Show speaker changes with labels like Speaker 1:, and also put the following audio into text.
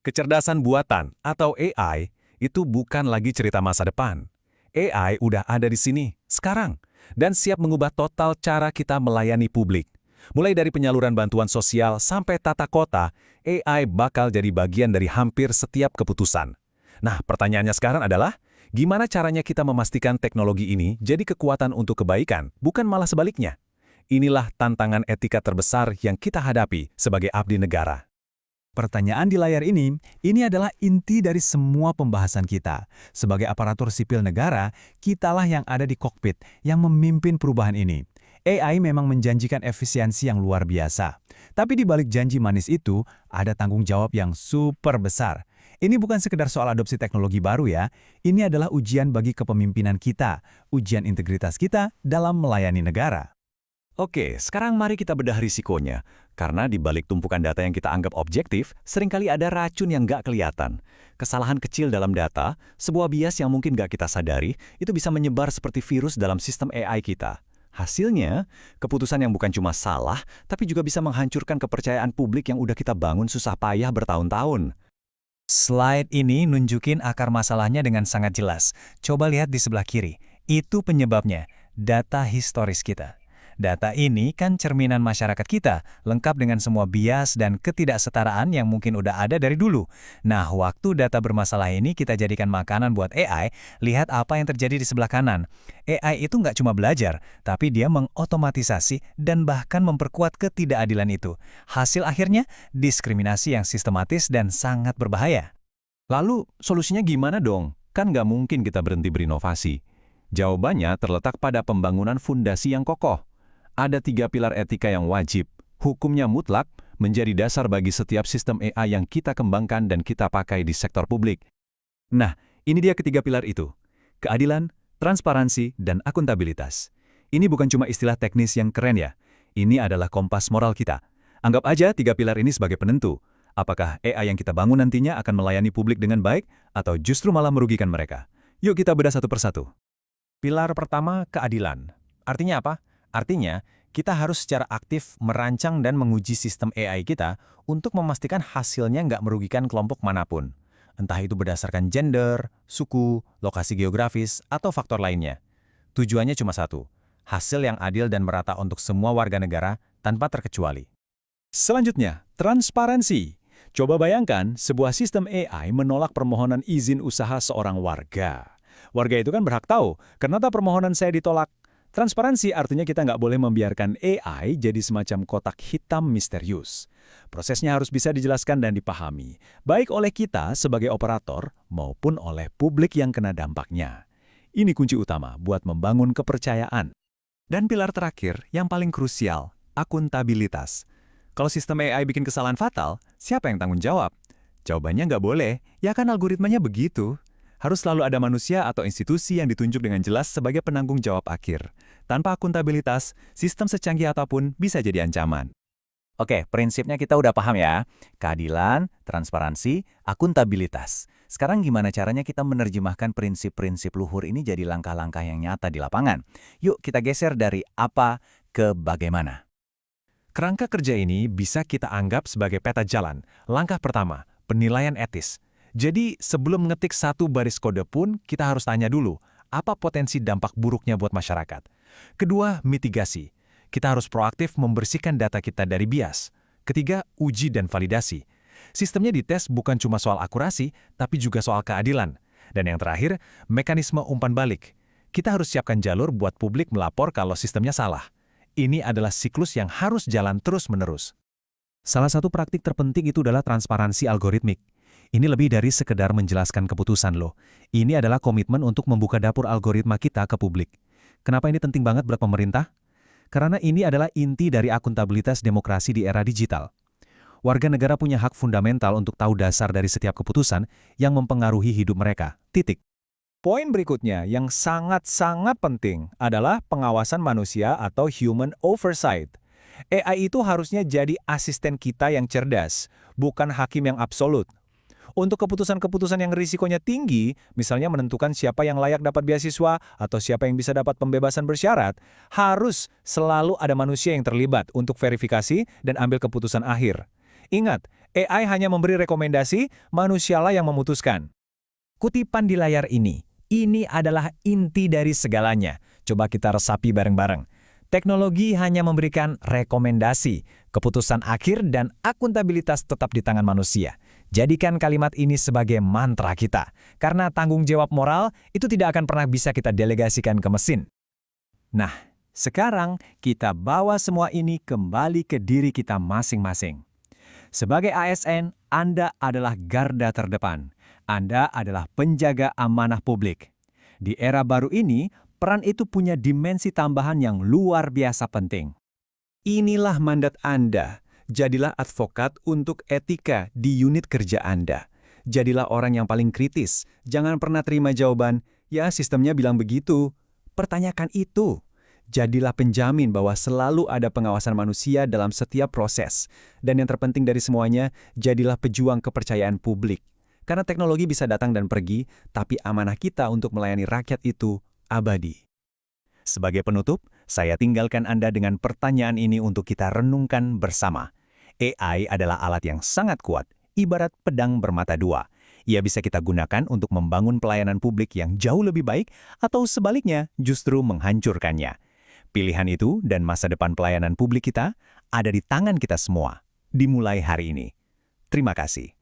Speaker 1: Kecerdasan buatan atau AI itu bukan lagi cerita masa depan. AI udah ada di sini, sekarang, dan siap mengubah total cara kita melayani publik. Mulai dari penyaluran bantuan sosial sampai tata kota, AI bakal jadi bagian dari hampir setiap keputusan. Nah, pertanyaannya sekarang adalah, gimana caranya kita memastikan teknologi ini jadi kekuatan untuk kebaikan, bukan malah sebaliknya? Inilah tantangan etika terbesar yang kita hadapi sebagai abdi negara.
Speaker 2: Pertanyaan di layar ini adalah inti dari semua pembahasan kita. Sebagai aparatur sipil negara, kitalah yang ada di kokpit, yang memimpin perubahan ini. AI memang menjanjikan efisiensi yang luar biasa. Tapi di balik janji manis itu, ada tanggung jawab yang super besar. Ini bukan sekedar soal adopsi teknologi baru ya, ini adalah ujian bagi kepemimpinan kita, ujian integritas kita dalam melayani negara.
Speaker 1: Oke, sekarang mari kita bedah risikonya. Karena di balik tumpukan data yang kita anggap objektif, seringkali ada racun yang nggak kelihatan. Kesalahan kecil dalam data, sebuah bias yang mungkin nggak kita sadari, itu bisa menyebar seperti virus dalam sistem AI kita. Hasilnya, keputusan yang bukan cuma salah, tapi juga bisa menghancurkan kepercayaan publik yang udah kita bangun susah payah bertahun-tahun.
Speaker 2: Slide ini nunjukin akar masalahnya dengan sangat jelas. Coba lihat di sebelah kiri. Itu penyebabnya, data historis kita. Data ini kan cerminan masyarakat kita, lengkap dengan semua bias dan ketidaksetaraan yang mungkin udah ada dari dulu. Nah, waktu data bermasalah ini kita jadikan makanan buat AI, lihat apa yang terjadi di sebelah kanan. AI itu nggak cuma belajar, tapi dia mengotomatisasi dan bahkan memperkuat ketidakadilan itu. Hasil akhirnya, diskriminasi yang sistematis dan sangat berbahaya.
Speaker 1: Lalu, solusinya gimana dong? Kan nggak mungkin kita berhenti berinovasi. Jawabannya terletak pada pembangunan fondasi yang kokoh. Ada 3 pilar etika yang wajib. Hukumnya mutlak, menjadi dasar bagi setiap sistem AI yang kita kembangkan dan kita pakai di sektor publik. Nah, ini dia ketiga pilar itu. Keadilan, transparansi, dan akuntabilitas. Ini bukan cuma istilah teknis yang keren ya. Ini adalah kompas moral kita. Anggap aja 3 pilar ini sebagai penentu. Apakah AI yang kita bangun nantinya akan melayani publik dengan baik, atau justru malah merugikan mereka? Yuk kita bedah satu persatu.
Speaker 3: Pilar pertama, keadilan. Artinya apa? Artinya, kita harus secara aktif merancang dan menguji sistem AI kita untuk memastikan hasilnya nggak merugikan kelompok manapun. Entah itu berdasarkan gender, suku, lokasi geografis, atau faktor lainnya. Tujuannya cuma satu, hasil yang adil dan merata untuk semua warga negara tanpa terkecuali.
Speaker 1: Selanjutnya, transparansi. Coba bayangkan sebuah sistem AI menolak permohonan izin usaha seorang warga. Warga itu kan berhak tahu, kenapa permohonan saya ditolak. Transparansi artinya kita nggak boleh membiarkan AI jadi semacam kotak hitam misterius. Prosesnya harus bisa dijelaskan dan dipahami, baik oleh kita sebagai operator maupun oleh publik yang kena dampaknya. Ini kunci utama buat membangun kepercayaan. Dan pilar terakhir yang paling krusial, akuntabilitas. Kalau sistem AI bikin kesalahan fatal, siapa yang tanggung jawab? Jawabannya nggak boleh, ya kan algoritmanya begitu. Harus selalu ada manusia atau institusi yang ditunjuk dengan jelas sebagai penanggung jawab akhir. Tanpa akuntabilitas, sistem secanggih apapun bisa jadi ancaman.
Speaker 2: Oke, prinsipnya kita udah paham ya. Keadilan, transparansi, akuntabilitas. Sekarang gimana caranya kita menerjemahkan prinsip-prinsip luhur ini jadi langkah-langkah yang nyata di lapangan? Yuk kita geser dari apa ke bagaimana.
Speaker 3: Kerangka kerja ini bisa kita anggap sebagai peta jalan. Langkah pertama, penilaian etis. Jadi, sebelum ngetik satu baris kode pun, kita harus tanya dulu, apa potensi dampak buruknya buat masyarakat? Kedua, mitigasi. Kita harus proaktif membersihkan data kita dari bias. Ketiga, uji dan validasi. Sistemnya dites bukan cuma soal akurasi, tapi juga soal keadilan. Dan yang terakhir, mekanisme umpan balik. Kita harus siapkan jalur buat publik melapor kalau sistemnya salah. Ini adalah siklus yang harus jalan terus-menerus. Salah satu praktik terpenting itu adalah transparansi algoritmik. Ini lebih dari sekedar menjelaskan keputusan loh. Ini adalah komitmen untuk membuka dapur algoritma kita ke publik. Kenapa ini penting banget buat pemerintah? Karena ini adalah inti dari akuntabilitas demokrasi di era digital. Warga negara punya hak fundamental untuk tahu dasar dari setiap keputusan yang mempengaruhi hidup mereka. Titik. Poin berikutnya yang sangat-sangat penting adalah pengawasan manusia atau human oversight. AI itu harusnya jadi asisten kita yang cerdas, bukan hakim yang absolut. Untuk keputusan-keputusan yang risikonya tinggi, misalnya menentukan siapa yang layak dapat beasiswa atau siapa yang bisa dapat pembebasan bersyarat, harus selalu ada manusia yang terlibat untuk verifikasi dan ambil keputusan akhir. Ingat,
Speaker 1: AI hanya memberi rekomendasi, manusialah yang memutuskan.
Speaker 2: Kutipan di layar ini adalah inti dari segalanya. Coba kita resapi bareng-bareng. Teknologi hanya memberikan rekomendasi, keputusan akhir dan akuntabilitas tetap di tangan manusia. Jadikan kalimat ini sebagai mantra kita, karena tanggung jawab moral itu tidak akan pernah bisa kita delegasikan ke mesin.
Speaker 1: Nah, sekarang kita bawa semua ini kembali ke diri kita masing-masing. Sebagai ASN, Anda adalah garda terdepan. Anda adalah penjaga amanah publik. Di era baru ini, peran itu punya dimensi tambahan yang luar biasa penting. Inilah mandat Anda. Jadilah advokat untuk etika di unit kerja Anda. Jadilah orang yang paling kritis. Jangan pernah terima jawaban, ya sistemnya bilang begitu. Pertanyakan itu. Jadilah penjamin bahwa selalu ada pengawasan manusia dalam setiap proses. Dan yang terpenting dari semuanya, jadilah pejuang kepercayaan publik. Karena teknologi bisa datang dan pergi, tapi amanah kita untuk melayani rakyat itu abadi. Sebagai penutup, saya tinggalkan Anda dengan pertanyaan ini untuk kita renungkan bersama. AI adalah alat yang sangat kuat, ibarat pedang bermata dua. Ia bisa kita gunakan untuk membangun pelayanan publik yang jauh lebih baik, atau sebaliknya justru menghancurkannya. Pilihan itu dan masa depan pelayanan publik kita ada di tangan kita semua, dimulai hari ini. Terima kasih.